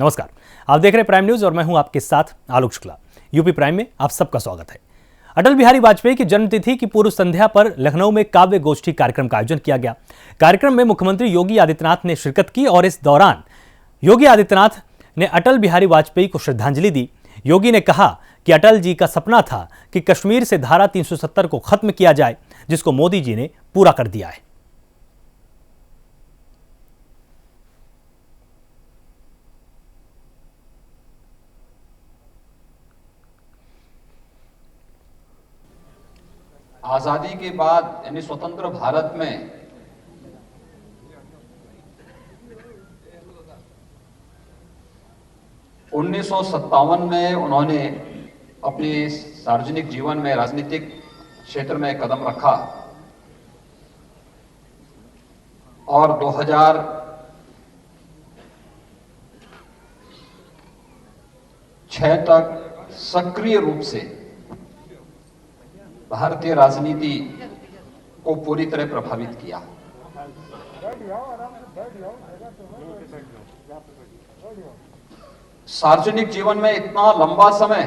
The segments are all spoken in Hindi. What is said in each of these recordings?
नमस्कार, आप देख रहे हैं प्राइम न्यूज और मैं हूं आपके साथ आलोक शुक्ला। यूपी प्राइम में आप सबका स्वागत है। अटल बिहारी वाजपेयी की जन्मतिथि की पूर्व संध्या पर लखनऊ में काव्य गोष्ठी कार्यक्रम का आयोजन किया गया। कार्यक्रम में मुख्यमंत्री योगी आदित्यनाथ ने शिरकत की और इस दौरान योगी आदित्यनाथ ने अटल बिहारी वाजपेयी को श्रद्धांजलि दी। योगी ने कहा कि अटल जी का सपना था कि कश्मीर से धारा 370 को खत्म किया जाए, जिसको मोदी जी ने पूरा कर दिया है। आजादी के बाद यानी स्वतंत्र भारत में उन्नीस में उन्होंने अपने सार्वजनिक जीवन में राजनीतिक क्षेत्र में कदम रखा और 2006 तक सक्रिय रूप से भारतीय राजनीति को पूरी तरह प्रभावित किया। सार्वजनिक जीवन में इतना लंबा समय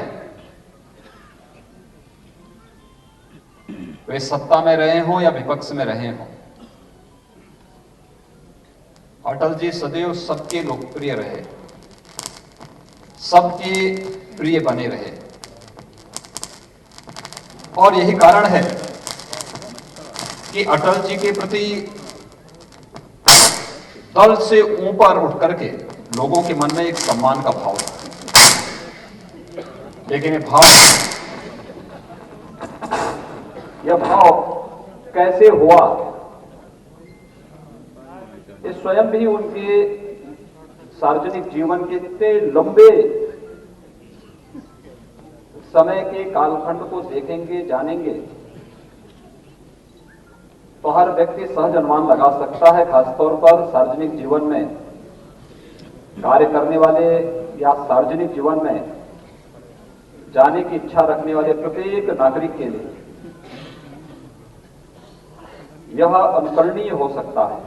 वे सत्ता में रहे हों या विपक्ष में रहे हों, अटल जी सदैव सबके लोकप्रिय रहे, सबके प्रिय बने रहे। और यही कारण है कि अटल जी के प्रति दल से ऊपर उठ करके लोगों के मन में एक सम्मान का भाव था। लेकिन यह भाव कैसे हुआ, ये स्वयं भी उनके सार्वजनिक जीवन के इतने लंबे समय के कालखंड को देखेंगे, जानेंगे तो हर व्यक्ति सहज अनुमान लगा सकता है। खासतौर पर सार्वजनिक जीवन में कार्य करने वाले या सार्वजनिक जीवन में जाने की इच्छा रखने वाले प्रत्येक नागरिक के लिए यह अनुकरणीय हो सकता है।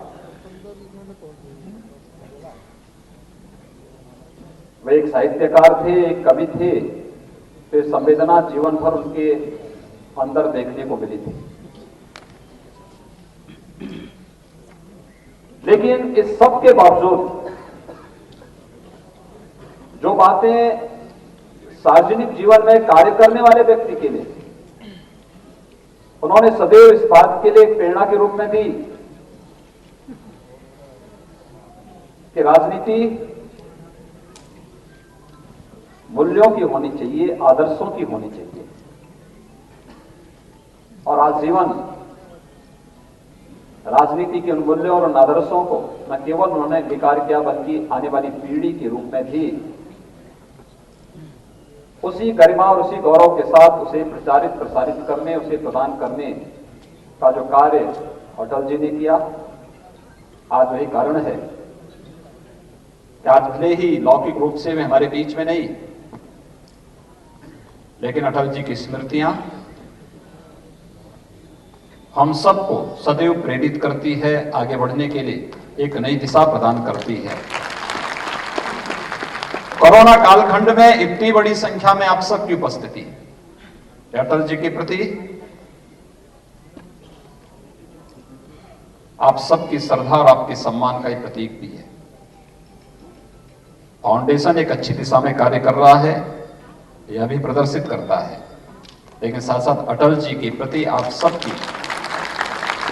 वे एक साहित्यकार थे, एक कवि थे, तो संवेदना जीवन भर उनके अंदर देखने को मिली थी। लेकिन इस सब के बावजूद जो बातें सार्वजनिक जीवन में कार्य करने वाले व्यक्ति के लिए उन्होंने सदैव इस बात के लिए एक प्रेरणा के रूप में दी कि राजनीति मूल्यों की होनी चाहिए, आदर्शों की होनी चाहिए। और आजीवन राजनीति के उन मूल्यों और उन आदर्शों को न केवल उन्होंने विकार किया बल्कि आने वाली पीढ़ी के रूप में भी उसी गरिमा और उसी गौरव के साथ उसे प्रचारित प्रसारित करने, उसे प्रदान करने का जो कार्य अटल जी ने किया, आज वही कारण है कि आज भले ही लौकिक रूप से वे हमारे बीच में नहीं, लेकिन अटल जी की स्मृतियां हम सबको सदैव प्रेरित करती है, आगे बढ़ने के लिए एक नई दिशा प्रदान करती है। कोरोना कालखंड में इतनी बड़ी संख्या में आप सबकी उपस्थिति अटल जी के प्रति आप सबकी श्रद्धा और आपके सम्मान का एक प्रतीक भी है। फाउंडेशन एक अच्छी दिशा में कार्य कर रहा है, यह भी प्रदर्शित करता है, लेकिन साथ साथ अटल जी के प्रति आप सबकी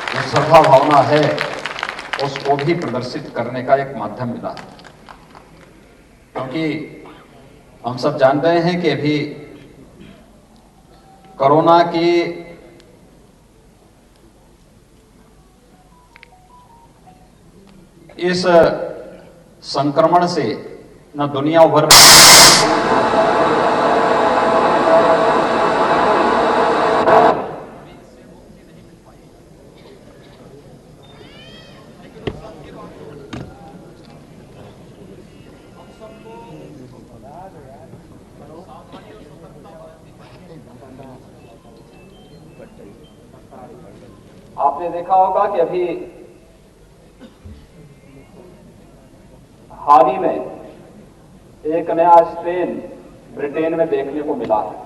जो श्रद्धा भावना है उसको भी प्रदर्शित करने का एक माध्यम मिला है। क्योंकि हम सब जान रहे हैं कि अभी कोरोना की इस संक्रमण से न दुनिया भर में आपने देखा होगा कि अभी हाल ही में एक नया स्ट्रेन ब्रिटेन में देखने को मिला है।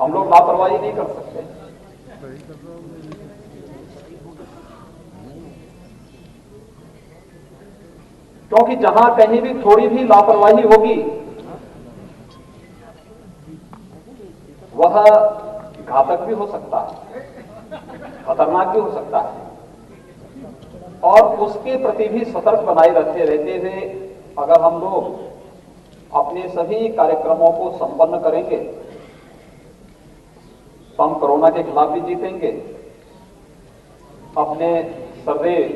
हम लोग लापरवाही नहीं कर सकते। क्योंकि जहां कहीं भी थोड़ी भी लापरवाही होगी वह घातक भी हो सकता है, खतरनाक भी हो सकता है। और उसके प्रति भी सतर्क बनाए रहते हुए अगर हम लोग अपने सभी कार्यक्रमों को संपन्न करेंगे तो हम कोरोना के खिलाफ भी जीतेंगे, अपने सदैव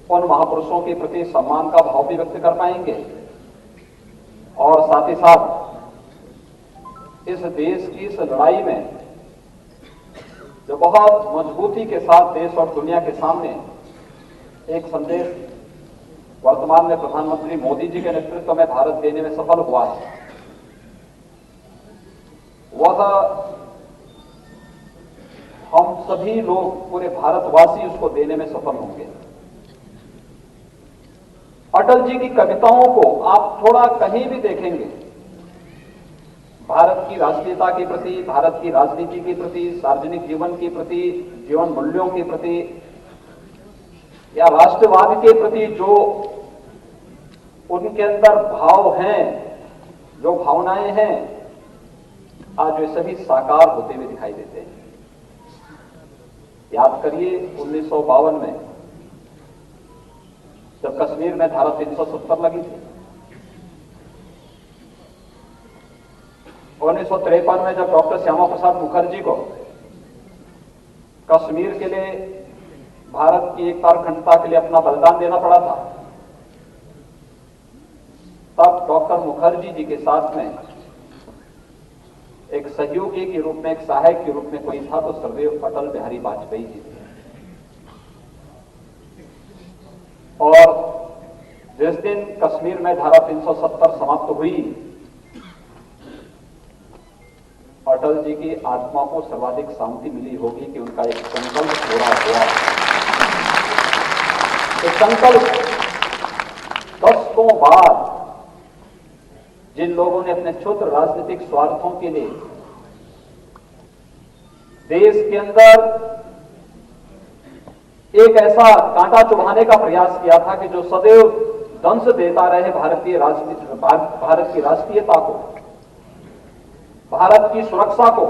उन महापुरुषों के प्रति सम्मान का भाव भी व्यक्त कर पाएंगे और साथ ही साथ इस देश की इस लड़ाई में जो बहुत मजबूती के साथ देश और दुनिया के सामने एक संदेश वर्तमान में प्रधानमंत्री मोदी जी के नेतृत्व में भारत देने में सफल हुआ है, वह हम सभी लोग पूरे भारतवासी उसको देने में सफल होंगे। अटल जी की कविताओं को आप थोड़ा कहीं भी देखेंगे, भारत की राष्ट्रीयता के प्रति, भारत की राजनीति के प्रति, सार्वजनिक जीवन के प्रति, जीवन मूल्यों के प्रति या राष्ट्रवाद के प्रति जो उनके अंदर भाव हैं, जो भावनाएं हैं, आज वे सभी साकार होते हुए दिखाई देते हैं। याद करिए 1952 में जब कश्मीर में धारा 370 लगी थी, 1953 में जब डॉक्टर श्यामा प्रसाद मुखर्जी को कश्मीर के लिए, भारत की एकता और अखंडता के लिए अपना बलिदान देना पड़ा था, तब डॉक्टर मुखर्जी जी के साथ में एक सहयोगी के रूप में, एक सहायक के रूप में कोई था तो सर्वदेव अटल बिहारी वाजपेयी जी थे। और जिस दिन कश्मीर में धारा 370 समाप्त हुई, अटल जी की आत्मा को सर्वाधिक शांति मिली होगी कि उनका एक संकल्प पूरा हुआ। एक संकल्प दशकों बाद जिन लोगों ने अपने क्षुद्र राजनीतिक स्वार्थों के लिए देश के अंदर एक ऐसा कांटा चुभाने का प्रयास किया था कि जो सदैव दंश देता रहे भारत की राष्ट्रीयता को, भारत की सुरक्षा को,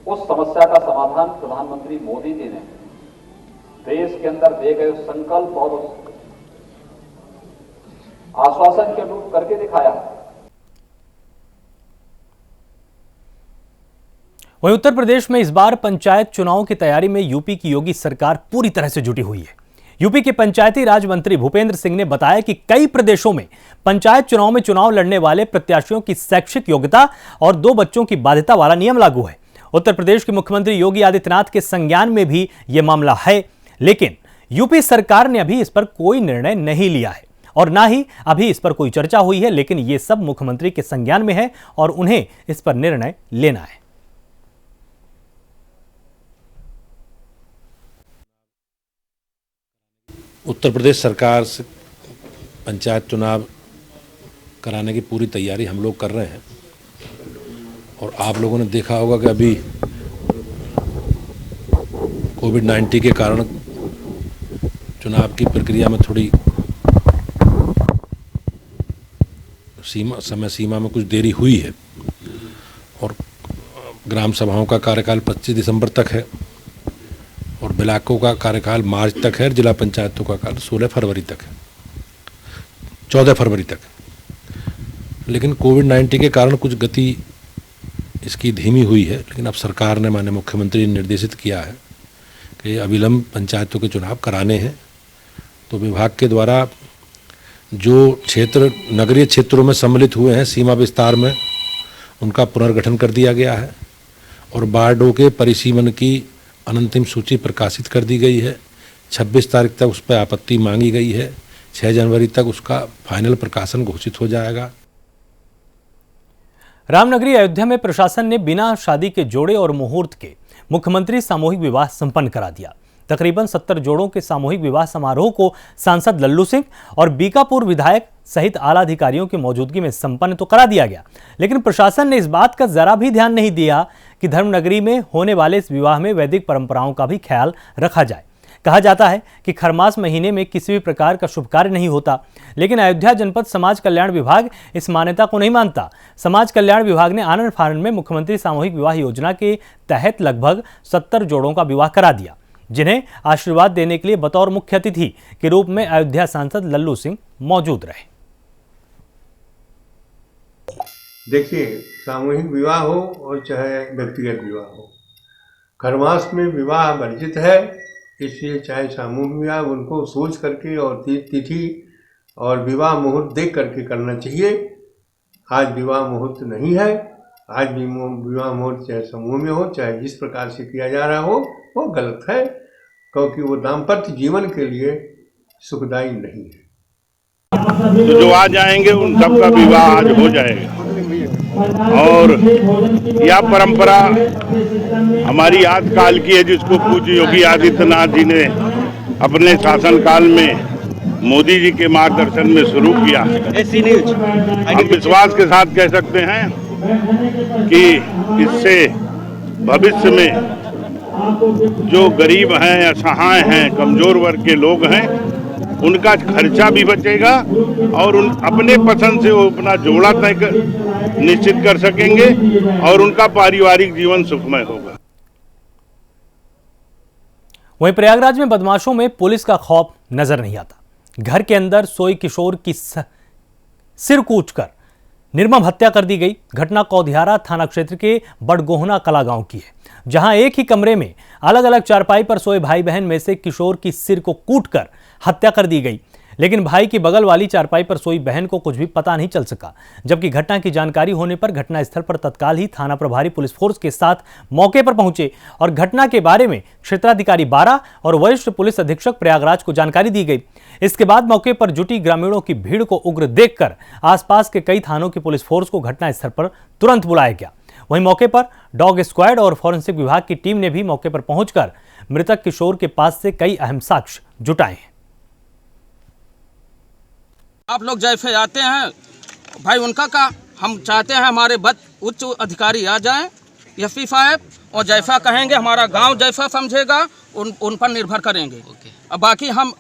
उस समस्या का समाधान प्रधानमंत्री मोदी जी ने देश के अंदर दिए गए संकल्प और उस आश्वासन के रूप करके दिखाया। वहीं उत्तर प्रदेश में इस बार पंचायत चुनाव की तैयारी में यूपी की योगी सरकार पूरी तरह से जुटी हुई है। यूपी के पंचायती राज मंत्री भूपेंद्र सिंह ने बताया कि कई प्रदेशों में पंचायत चुनाव में चुनाव लड़ने वाले प्रत्याशियों की शैक्षिक योग्यता और 2 बच्चों की बाध्यता वाला नियम लागू है। उत्तर प्रदेश के मुख्यमंत्री योगी आदित्यनाथ के संज्ञान में भी यह मामला है, लेकिन यूपी सरकार ने अभी इस पर कोई निर्णय नहीं लिया है और ना ही अभी इस पर कोई चर्चा हुई है, लेकिन यह सब मुख्यमंत्री के संज्ञान में है और उन्हें इस पर निर्णय लेना है। उत्तर प्रदेश सरकार से पंचायत चुनाव कराने की पूरी तैयारी हम लोग कर रहे हैं और आप लोगों ने देखा होगा कि अभी कोविड-19 के कारण चुनाव की प्रक्रिया में थोड़ी समय सीमा में कुछ देरी हुई है और ग्राम सभाओं का कार्यकाल 25 दिसंबर तक है और ब्लॉकों का कार्यकाल मार्च तक है, जिला पंचायतों का काल 16 फरवरी तक है, 14 फरवरी तक। लेकिन कोविड-19 के कारण कुछ गति इसकी धीमी हुई है, लेकिन अब सरकार ने, माननीय मुख्यमंत्री ने निर्देशित किया है कि अविलंब पंचायतों के चुनाव कराने हैं। तो विभाग के द्वारा जो क्षेत्र नगरीय क्षेत्रों में सम्मिलित हुए हैं सीमा विस्तार में, उनका पुनर्गठन कर दिया गया है और वार्डों के परिसीमन की अनंतिम सूची प्रकाशित कर दी गई है। 26 तारीख तक उस पर आपत्ति मांगी गई है, 6 जनवरी तक उसका फाइनल प्रकाशन घोषित हो जाएगा। रामनगरी अयोध्या में प्रशासन ने बिना शादी के जोड़े और मुहूर्त के मुख्यमंत्री सामूहिक विवाह संपन्न करा दिया। तकरीबन 70 जोड़ों के सामूहिक विवाह समारोह को सांसद लल्लू सिंह और बीकापुर विधायक सहित आला अधिकारियों की मौजूदगी में संपन्न तो करा दिया गया, लेकिन प्रशासन ने इस बात का जरा भी ध्यान नहीं दिया कि धर्मनगरी में होने वाले इस विवाह में वैदिक परंपराओं का भी ख्याल रखा जाए। कहा जाता है कि खरमास महीने में किसी भी प्रकार का शुभ कार्य नहीं होता, लेकिन अयोध्या जनपद समाज कल्याण विभाग इस मान्यता को नहीं मानता। समाज कल्याण विभाग ने आनंद फानन में मुख्यमंत्री सामूहिक विवाह योजना के तहत लगभग 70 जोड़ों का विवाह करा दिया, जिन्हें आशीर्वाद देने के लिए बतौर मुख्य अतिथि के रूप में अयोध्या सांसद लल्लू सिंह मौजूद रहे। देखिए, सामूहिक विवाह हो और चाहे व्यक्तिगत विवाह हो, खरमास में विवाह वर्जित है, इसलिए चाहे सामूहिक विवाह उनको सोच करके और तिथि और विवाह मुहूर्त देख करके करना चाहिए। आज विवाह मुहूर्त नहीं है। आज भी विवाह मुहूर्त चाहे समूह में हो चाहे जिस प्रकार से किया जा रहा हो वो गलत है, क्योंकि वो दाम्पत्य जीवन के लिए सुखदायी नहीं है। तो जो आज आएंगे उन सबका विवाह आज हो जाएगा और यह परंपरा हमारी आदिकाल की है, जिसको पूज्य योगी आदित्यनाथ जी ने अपने शासनकाल में मोदी जी के मार्गदर्शन में शुरू किया। हम विश्वास के साथ कह सकते हैं कि इससे भविष्य में जो गरीब हैं, असहाय हैं, कमजोर वर्ग के लोग हैं, उनका खर्चा भी बचेगा और उन अपने पसंद से वो अपना जोड़ा निश्चित कर सकेंगे और उनका पारिवारिक जीवन सुखमय होगा। वहीं प्रयागराज में बदमाशों में पुलिस का खौफ नजर नहीं आता। घर के अंदर सोए किशोर की सिर कूचकर निर्मम हत्या कर दी गई। घटना कौधियारा थाना क्षेत्र के बड़गोहना कला गांव की है, जहां एक ही कमरे में अलग अलग चारपाई पर सोए भाई बहन में से किशोर की सिर को कूटकर हत्या कर दी गई, लेकिन भाई की बगल वाली चारपाई पर सोई बहन को कुछ भी पता नहीं चल सका। जबकि घटना की जानकारी होने पर घटनास्थल पर तत्काल ही थाना प्रभारी पुलिस फोर्स के साथ मौके पर पहुंचे और घटना के बारे में क्षेत्राधिकारी 12 और वरिष्ठ पुलिस अधीक्षक प्रयागराज को जानकारी दी गई। इसके बाद मौके पर जुटी ग्रामीणों की भीड़ को उग्र देखकर आसपास के कई थानों की पुलिस फोर्स को घटनास्थल पर तुरंत बुलाया गया। वहीं मौके पर डॉग स्क्वाड और फॉरेंसिक विभाग की टीम ने भी मौके पर पहुंचकर मृतक किशोर के पास से कई अहम साक्ष्य जुटाए हैं। आप लोग जैसे आते हैं भाई, उनका का हम चाहते हैं हमारे उच्च अधिकारी आ जाएं, एसपी साहब, और जैसा कहेंगे हमारा गांव जैसा समझेगा उन पर निर्भर करेंगे। अब बाकी हम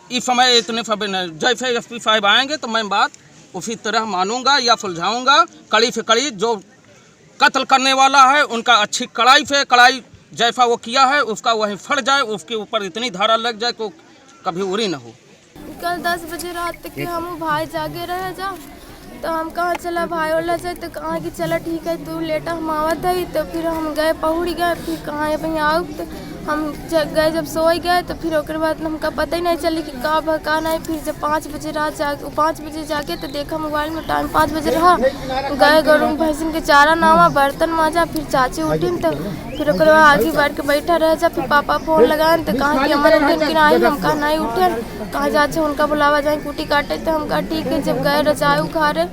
इस समय इतने सब जैसे एसपी साहब आएंगे तो मैं बात उसी तरह मानूंगा या सुलझाऊंगा। कड़ी से कड़ी जो कत्ल करने वाला है उनका अच्छी कड़ाई से कड़ाई जैसा वो किया है उसका वही फट जाए, उसके ऊपर इतनी धारा लग जाए तो कभी उरी न हो। कल 10 बजे रात तक के हम भाई जागे रहे जा, तो हम कहाँ चला भाई वाला से, तो कहाँ कि चला ठीक है तू लेटा, हम आवत है। तो फिर हम गए पहुड़ गए, फिर कहाँ है आओ, तो हम गए जब सोए गए तो फिर ओकर बाद हमका पता ही नहीं चली कि का भका नहीं। फिर जब 5 बजे रात 5 बजे जाके तो देखा मोबाइल में टाइम 5 बजे रहा, गए गरू भैंसिन के चारा नामा बर्तन माजा। फिर चाची उठिन तो फिर ओकर बाद आगे बैठ के बैठा रह जा। फिर पापा फोन लगाए तो कहा कि अमन उठिन कि नहीं, हम कहा नहीं उठे, कहा जाचे उनका बुलावा जाए कुटी काटे, तो हम कहा ठीक है। जब गए रजाई उखाड़े।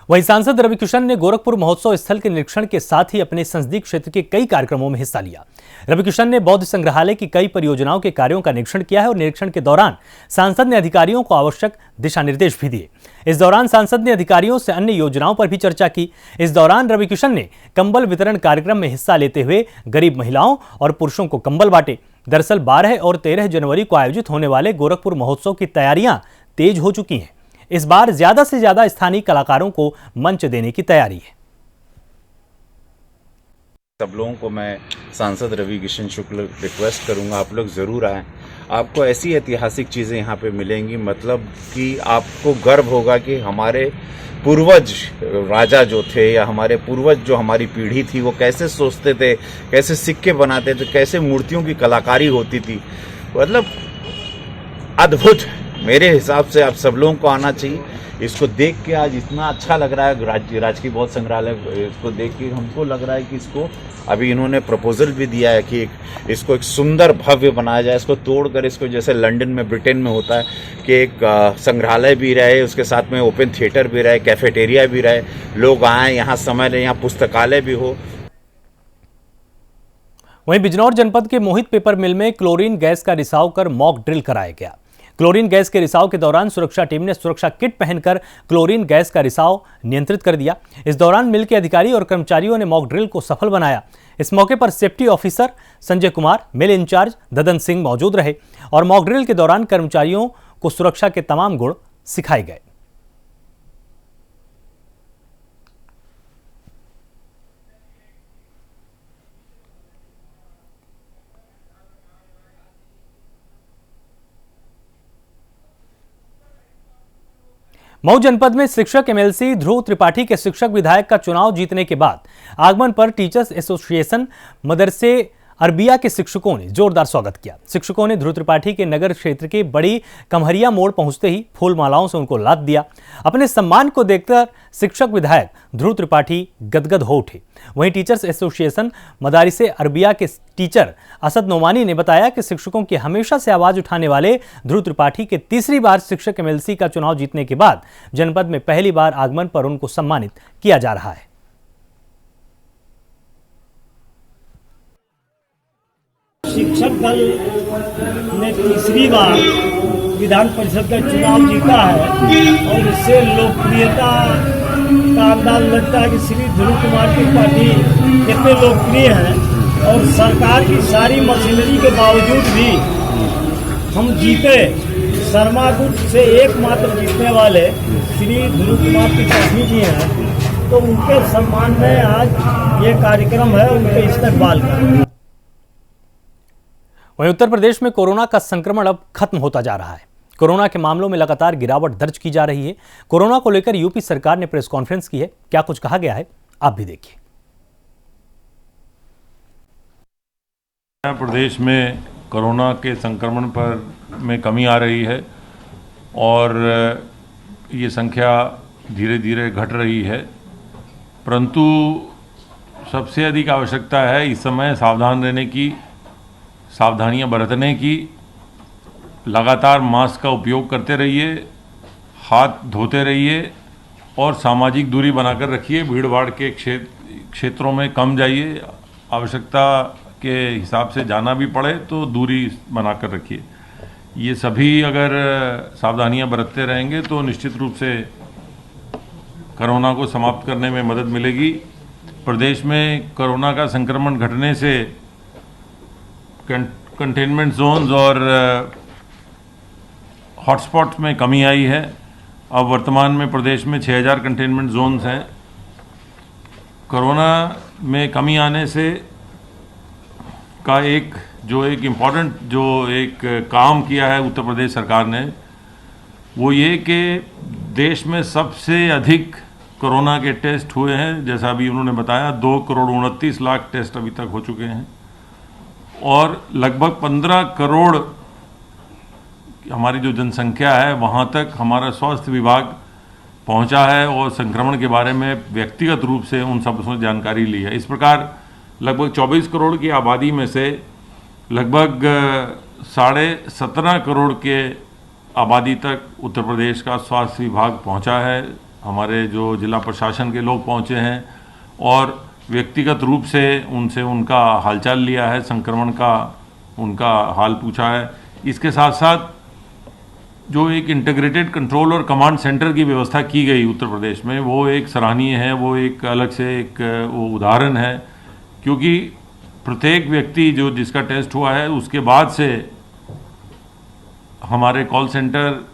वहीं सांसद रविकिशन ने गोरखपुर महोत्सव स्थल के निरीक्षण के साथ ही अपने संसदीय क्षेत्र के कई कार्यक्रमों में हिस्सा लिया। रविकिशन ने बौद्ध संग्रहालय की कई परियोजनाओं के कार्यों का निरीक्षण किया है और निरीक्षण के दौरान सांसद ने अधिकारियों को आवश्यक दिशा निर्देश भी दिए। इस दौरान सांसद ने अधिकारियों से अन्य योजनाओं पर भी चर्चा की। इस दौरान रविकिशन ने कंबल वितरण कार्यक्रम में हिस्सा लेते हुए गरीब महिलाओं और पुरुषों को कंबल बांटे। दरअसल 12 और 13 जनवरी को आयोजित होने वाले गोरखपुर महोत्सव की तैयारियां तेज हो चुकी हैं। इस बार ज्यादा से ज्यादा स्थानीय कलाकारों को मंच देने की तैयारी है। सब लोगों को मैं सांसद रविकिशन शुक्ल रिक्वेस्ट करूंगा, आप लोग जरूर आएं। आपको ऐसी ऐतिहासिक चीजें यहाँ पे मिलेंगी, मतलब कि आपको गर्व होगा कि हमारे पूर्वज राजा जो थे या हमारे पूर्वज जो हमारी पीढ़ी थी वो कैसे सोचते थे, कैसे सिक्के बनाते थे, कैसे मूर्तियों की कलाकारी होती थी। मतलब अद्भुत। मेरे हिसाब से आप सब लोगों को आना चाहिए। इसको देख के आज इतना अच्छा लग रहा है, राजकीय बौद्ध संग्रहालय इसको देख के हमको लग रहा है कि इसको अभी इन्होंने प्रपोजल भी दिया है कि इसको एक सुंदर भव्य बनाया जाए। इसको तोड़कर इसको जैसे लंदन में, ब्रिटेन में होता है कि एक संग्रहालय भी रहे, उसके साथ में ओपन थिएटर भी रहे, कैफेटेरिया भी रहे, लोग आए यहाँ समय लें, यहाँ पुस्तकालय भी हो। वहीं बिजनौर जनपद के मोहित पेपर मिल में क्लोरीन गैस का रिसाव कर मॉक ड्रिल कराया गया। क्लोरीन गैस के रिसाव के दौरान सुरक्षा टीम ने सुरक्षा किट पहनकर क्लोरीन गैस का रिसाव नियंत्रित कर दिया। इस दौरान मिल के अधिकारी और कर्मचारियों ने मॉक ड्रिल को सफल बनाया। इस मौके पर सेफ्टी ऑफिसर संजय कुमार, मिल इंचार्ज ददन सिंह मौजूद रहे और मॉक ड्रिल के दौरान कर्मचारियों को सुरक्षा के तमाम गुण सिखाए गए। मऊ जनपद में शिक्षक एमएलसी ध्रुव त्रिपाठी के शिक्षक विधायक का चुनाव जीतने के बाद आगमन पर टीचर्स एसोसिएशन मदरसे अरबिया के शिक्षकों ने जोरदार स्वागत किया। शिक्षकों ने ध्रुव त्रिपाठी के नगर क्षेत्र के बड़ी कमहरिया मोड़ पहुंचते ही फूल मालाओं से उनको लाद दिया। अपने सम्मान को देखकर शिक्षक विधायक ध्रुव त्रिपाठी गदगद हो उठे। वहीं टीचर्स एसोसिएशन मदारिसे अरबिया के टीचर असद नोमानी ने बताया कि शिक्षकों की हमेशा से आवाज उठाने वाले ध्रुव त्रिपाठी के तीसरी बार शिक्षक एमएलसी का चुनाव जीतने के बाद जनपद में पहली बार आगमन पर उनको सम्मानित किया जा रहा है। शिक्षक दल ने तीसरी बार विधान परिषद का चुनाव जीता है और इससे लोकप्रियता का अंदाज लगता है कि श्री ध्रुव कुमार त्रिपाठी कितने लोकप्रिय हैं और सरकार की सारी मशीनरी के बावजूद भी हम जीते। शर्मा गुट से एकमात्र जीतने वाले श्री ध्रुव कुमार त्रिपाठी जी हैं, तो उनके सम्मान में आज ये कार्यक्रम है उनके इस्तकबाल का। वहीं उत्तर प्रदेश में कोरोना का संक्रमण अब खत्म होता जा रहा है। कोरोना के मामलों में लगातार गिरावट दर्ज की जा रही है। कोरोना को लेकर यूपी सरकार ने प्रेस कॉन्फ्रेंस की है। क्या कुछ कहा गया है, आप भी देखिए। प्रदेश में कोरोना के संक्रमण में कमी आ रही है और ये संख्या धीरे धीरे घट रही है, परंतु सबसे अधिक आवश्यकता है इस समय सावधान रहने की, सावधानियां बरतने की। लगातार मास्क का उपयोग करते रहिए, हाथ धोते रहिए और सामाजिक दूरी बनाकर रखिए। भीड़ भाड़ के क्षेत्रों में कम जाइए। आवश्यकता के हिसाब से जाना भी पड़े तो दूरी बनाकर रखिए। ये सभी अगर सावधानियां बरतते रहेंगे तो निश्चित रूप से कोरोना को समाप्त करने में मदद मिलेगी। प्रदेश में कोरोना का संक्रमण घटने से कंटेनमेंट जोन्स और हॉटस्पॉट्स में कमी आई है। अब वर्तमान में प्रदेश में 6000 कंटेनमेंट जोन्स हैं। कोरोना में कमी आने से का एक इम्पॉर्टेंट काम किया है उत्तर प्रदेश सरकार ने, वो ये कि देश में सबसे अधिक कोरोना के टेस्ट हुए हैं। जैसा अभी उन्होंने बताया 2,29,00,000 टेस्ट अभी तक हो चुके हैं और लगभग 15 करोड़ हमारी जो जनसंख्या है वहाँ तक हमारा स्वास्थ्य विभाग पहुँचा है और संक्रमण के बारे में व्यक्तिगत रूप से उन सबसे जानकारी ली है। इस प्रकार लगभग 24 करोड़ की आबादी में से लगभग 17.5 करोड़ के आबादी तक उत्तर प्रदेश का स्वास्थ्य विभाग पहुँचा है। हमारे जो जिला प्रशासन के लोग पहुँचे हैं और व्यक्तिगत रूप से उनसे उनका हालचाल लिया है, संक्रमण का उनका हाल पूछा है। इसके साथ साथ जो एक इंटीग्रेटेड कंट्रोल और कमांड सेंटर की व्यवस्था की गई उत्तर प्रदेश में, वो एक सराहनीय है। वो एक अलग से वो उदाहरण है, क्योंकि प्रत्येक व्यक्ति जिसका टेस्ट हुआ है उसके बाद से हमारे कॉल सेंटर,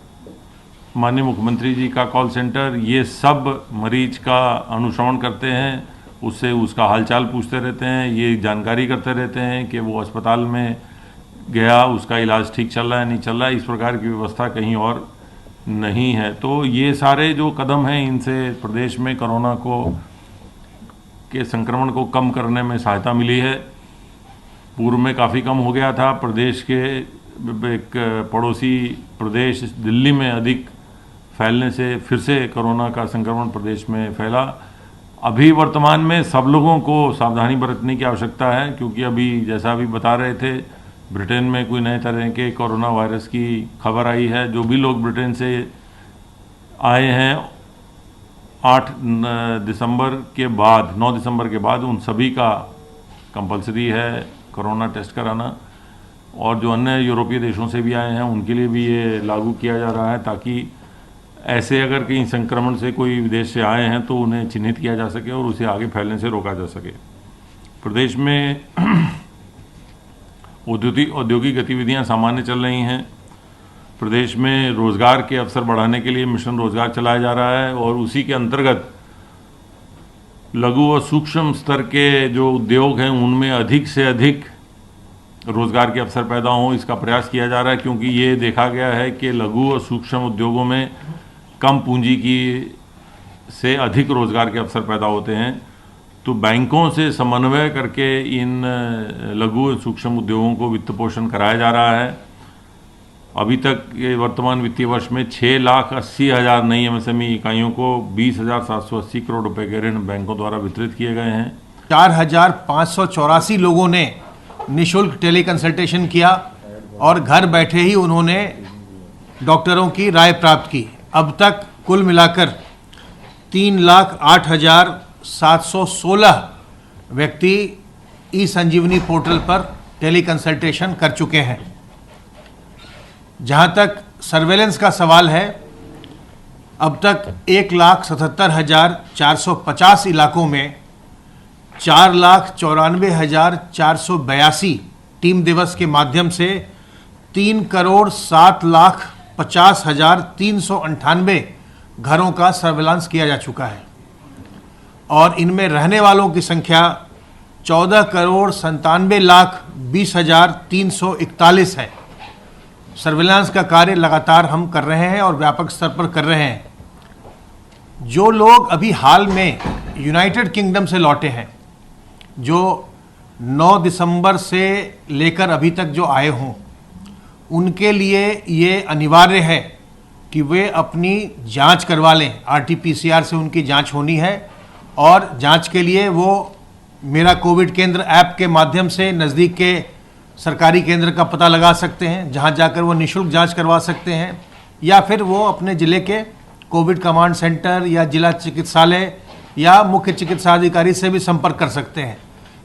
माननीय मुख्यमंत्री जी का कॉल सेंटर, ये सब मरीज का अनुश्रवण करते हैं, उससे उसका हालचाल पूछते रहते हैं, ये जानकारी करते रहते हैं कि वो अस्पताल में गया, उसका इलाज ठीक चल रहा है नहीं चल रहा है। इस प्रकार की व्यवस्था कहीं और नहीं है। तो ये सारे जो कदम हैं, इनसे प्रदेश में कोरोना के संक्रमण को कम करने में सहायता मिली है। पूर्व में काफ़ी कम हो गया था। प्रदेश के एक पड़ोसी प्रदेश दिल्ली में अधिक फैलने से फिर से कोरोना का संक्रमण प्रदेश में फैला। अभी वर्तमान में सब लोगों को सावधानी बरतने की आवश्यकता है, क्योंकि अभी जैसा अभी बता रहे थे, ब्रिटेन में कोई नए तरह के कोरोना वायरस की खबर आई है। जो भी लोग ब्रिटेन से आए हैं 9 दिसंबर के बाद उन सभी का कंपलसरी है कोरोना टेस्ट कराना, और जो अन्य यूरोपीय देशों से भी आए हैं उनके लिए भी ये लागू किया जा रहा है, ताकि ऐसे अगर कहीं संक्रमण से कोई विदेश से आए हैं तो उन्हें चिन्हित किया जा सके और उसे आगे फैलने से रोका जा सके। प्रदेश में औद्योगिक गतिविधियां सामान्य चल रही हैं। प्रदेश में रोजगार के अवसर बढ़ाने के लिए मिशन रोजगार चलाया जा रहा है और उसी के अंतर्गत लघु और सूक्ष्म स्तर के जो उद्योग हैं उनमें अधिक से अधिक रोजगार के अवसर पैदा हों, इसका प्रयास किया जा रहा है, क्योंकि ये देखा गया है कि लघु और सूक्ष्म उद्योगों में कम पूंजी की से अधिक रोजगार के अवसर पैदा होते हैं। तो बैंकों से समन्वय करके इन लघु और सूक्ष्म उद्योगों को वित्त पोषण कराया जा रहा है। अभी तक ये वर्तमान वित्तीय वर्ष में 6,80,000 नई MSME इकाइयों को 20,780 करोड़ रुपए के ऋण बैंकों द्वारा वितरित किए गए हैं। 4,584 लोगों ने निःशुल्क टेली कंसल्टेशन किया और घर बैठे ही उन्होंने डॉक्टरों की राय प्राप्त की। अब तक कुल मिलाकर 3,08,716 व्यक्ति ई-संजीवनी पोर्टल पर टेली कंसल्टेशन कर चुके हैं। जहां तक सर्वेलेंस का सवाल है, अब तक 1,77,450 इलाकों में 4,94,482 टीम दिवस के माध्यम से 3,07,50,398 घरों का सर्वेलांस किया जा चुका है और इनमें रहने वालों की संख्या 14,97,20,341 है। सर्वेलांस का कार्य लगातार हम कर रहे हैं और व्यापक स्तर पर कर रहे हैं। जो लोग अभी हाल में यूनाइटेड किंगडम से लौटे हैं, जो 9 दिसंबर से लेकर अभी तक जो आए हों, उनके लिए ये अनिवार्य है कि वे अपनी जांच करवा लें। RT-PCR से उनकी जांच होनी है और जांच के लिए वो मेरा कोविड केंद्र ऐप के माध्यम से नज़दीक के सरकारी केंद्र का पता लगा सकते हैं, जहां जाकर वो निःशुल्क जांच करवा सकते हैं, या फिर वो अपने ज़िले के कोविड कमांड सेंटर या जिला चिकित्सालय या मुख्य चिकित्सा अधिकारी से भी संपर्क कर सकते हैं।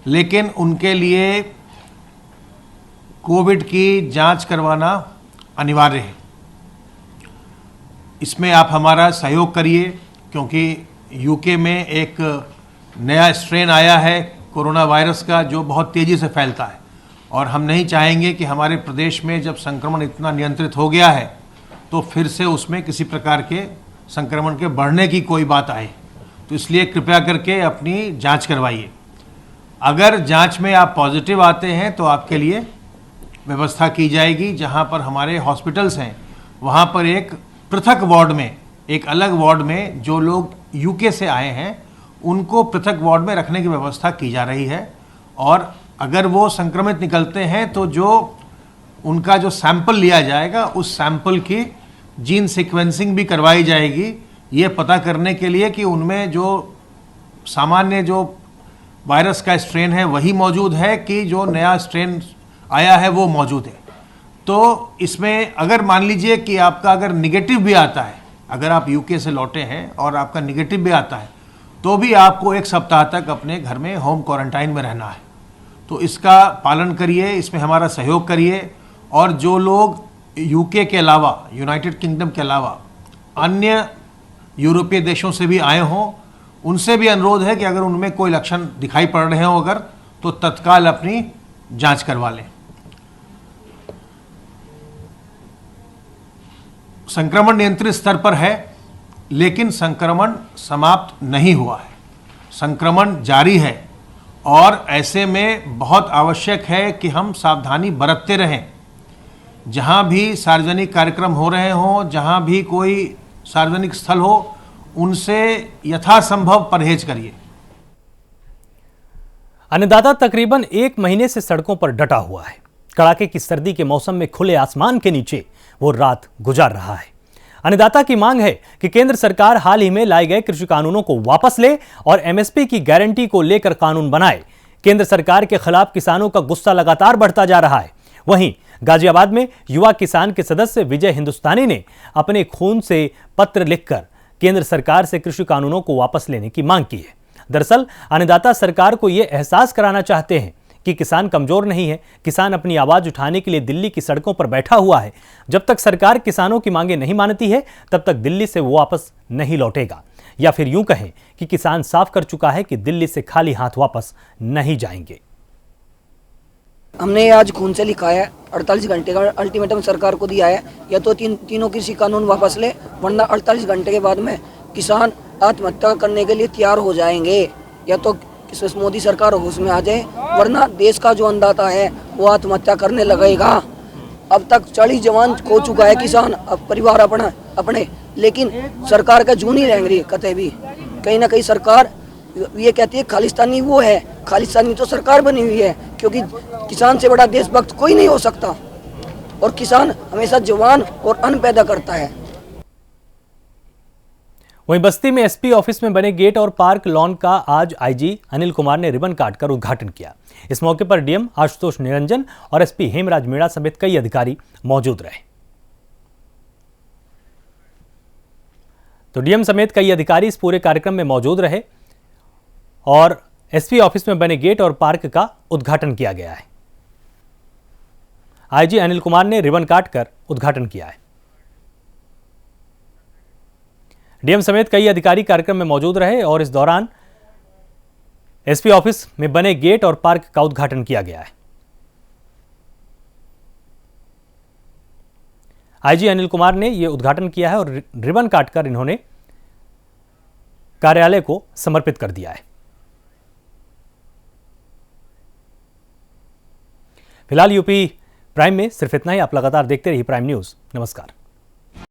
लेकिन उनके लिए कोविड की जांच करवाना अनिवार्य है। इसमें आप हमारा सहयोग करिए, क्योंकि यूके में एक नया स्ट्रेन आया है कोरोना वायरस का, जो बहुत तेज़ी से फैलता है और हम नहीं चाहेंगे कि हमारे प्रदेश में जब संक्रमण इतना नियंत्रित हो गया है तो फिर से उसमें किसी प्रकार के संक्रमण के बढ़ने की कोई बात आए। तो इसलिए कृपया करके अपनी जांच करवाइए। अगर जांच में आप पॉजिटिव आते हैं तो आपके लिए व्यवस्था की जाएगी। जहां पर हमारे हॉस्पिटल्स हैं वहां पर एक पृथक वार्ड में, एक अलग वार्ड में जो लोग यूके से आए हैं उनको पृथक वार्ड में रखने की व्यवस्था की जा रही है। और अगर वो संक्रमित निकलते हैं तो जो उनका जो सैंपल लिया जाएगा उस सैंपल की जीन सीक्वेंसिंग भी करवाई जाएगी, ये पता करने के लिए कि उनमें जो सामान्य जो वायरस का स्ट्रेन है वही मौजूद है कि जो नया स्ट्रेन आया है वो मौजूद है। तो इसमें अगर मान लीजिए कि आपका अगर निगेटिव भी आता है, अगर आप यूके से लौटे हैं और आपका निगेटिव भी आता है, तो भी आपको 1 सप्ताह तक अपने घर में होम क्वारंटाइन में रहना है। तो इसका पालन करिए, इसमें हमारा सहयोग करिए। और जो लोग यूके के अलावा, यूनाइटेड किंगडम के अलावा अन्य यूरोपीय देशों से भी आए हों, उनसे भी अनुरोध है कि अगर उनमें कोई लक्षण दिखाई पड़ रहे हो अगर, तो तत्काल अपनी जांच करवा लें। संक्रमण नियंत्रित स्तर पर है, लेकिन संक्रमण समाप्त नहीं हुआ है, संक्रमण जारी है और ऐसे में बहुत आवश्यक है कि हम सावधानी बरतते रहें। जहां भी सार्वजनिक कार्यक्रम हो रहे हों, जहां भी कोई सार्वजनिक स्थल हो, उनसे यथासंभव परहेज करिए। अन्नदाता तकरीबन 1 महीने से सड़कों पर डटा हुआ है। कड़ाके की सर्दी के मौसम में खुले आसमान के नीचे वो रात गुजार रहा है। अन्नदाता की मांग है कि केंद्र सरकार हाल ही में लाए गए कृषि कानूनों को वापस ले और एमएसपी की गारंटी को लेकर कानून बनाए। केंद्र सरकार के खिलाफ किसानों का गुस्सा लगातार बढ़ता जा रहा है। वहीं गाजियाबाद में युवा किसान के सदस्य विजय हिंदुस्तानी ने अपने खून से पत्र लिखकर केंद्र सरकार से कृषि कानूनों को वापस लेने की मांग की है। दरअसल अन्नदाता सरकार को यह एहसास कराना चाहते हैं कि किसान कमजोर नहीं है, किसान अपनी आवाज उठाने के लिए दिल्ली की सड़कों पर बैठा हुआ है। जब तक सरकार किसानों की मांगें नहीं मानती है तब तक दिल्ली से वो वापस नहीं लौटेगा, या फिर यूं कहें कि किसान साफ कर चुका है कि दिल्ली से खाली हाथ वापस नहीं जाएंगे। हमने आज खून से लिखा है, 48 घंटे का अल्टीमेटम सरकार को दिया है, या तो तीनों कृषि कानून वापस ले, वरना 48 घंटे के बाद में किसान आत्महत्या करने के लिए तैयार हो जाएंगे। या तो मोदी सरकार होश में आ जाए, वरना देश का जो अन्नदाता है वो आत्महत्या करने लगेगा। अब तक 40 जवान खो चुका है किसान, अब परिवार अपने, लेकिन सरकार का जू नहीं रहेंगे कतई भी। कहीं ना कहीं सरकार ये कहती है खालिस्तानी वो है, खालिस्तानी तो सरकार बनी हुई है, क्योंकि किसान से बड़ा देशभक्त कोई नहीं हो सकता, और किसान हमेशा जवान और अन्न पैदा करता है। वहीं बस्ती में एसपी ऑफिस में बने गेट और पार्क लॉन का आज आईजी अनिल कुमार ने रिबन काटकर उद्घाटन किया। इस मौके पर डीएम आशुतोष निरंजन और एसपी हेमराज मीणा समेत कई अधिकारी मौजूद रहे। तो डीएम समेत कई अधिकारी इस पूरे कार्यक्रम में मौजूद रहे और एसपी ऑफिस में बने गेट और पार्क का उद्घाटन किया गया है। आईजी अनिल कुमार ने रिबन काटकर उद्घाटन किया है। डीएम समेत कई अधिकारी कार्यक्रम में मौजूद रहे और इस दौरान एसपी ऑफिस में बने गेट और पार्क का उद्घाटन किया गया है। आईजी अनिल कुमार ने यह उद्घाटन किया है और रिबन काटकर इन्होंने कार्यालय को समर्पित कर दिया है। फिलहाल यूपी प्राइम में सिर्फ इतना ही। आप लगातार देखते रहिए प्राइम न्यूज। नमस्कार।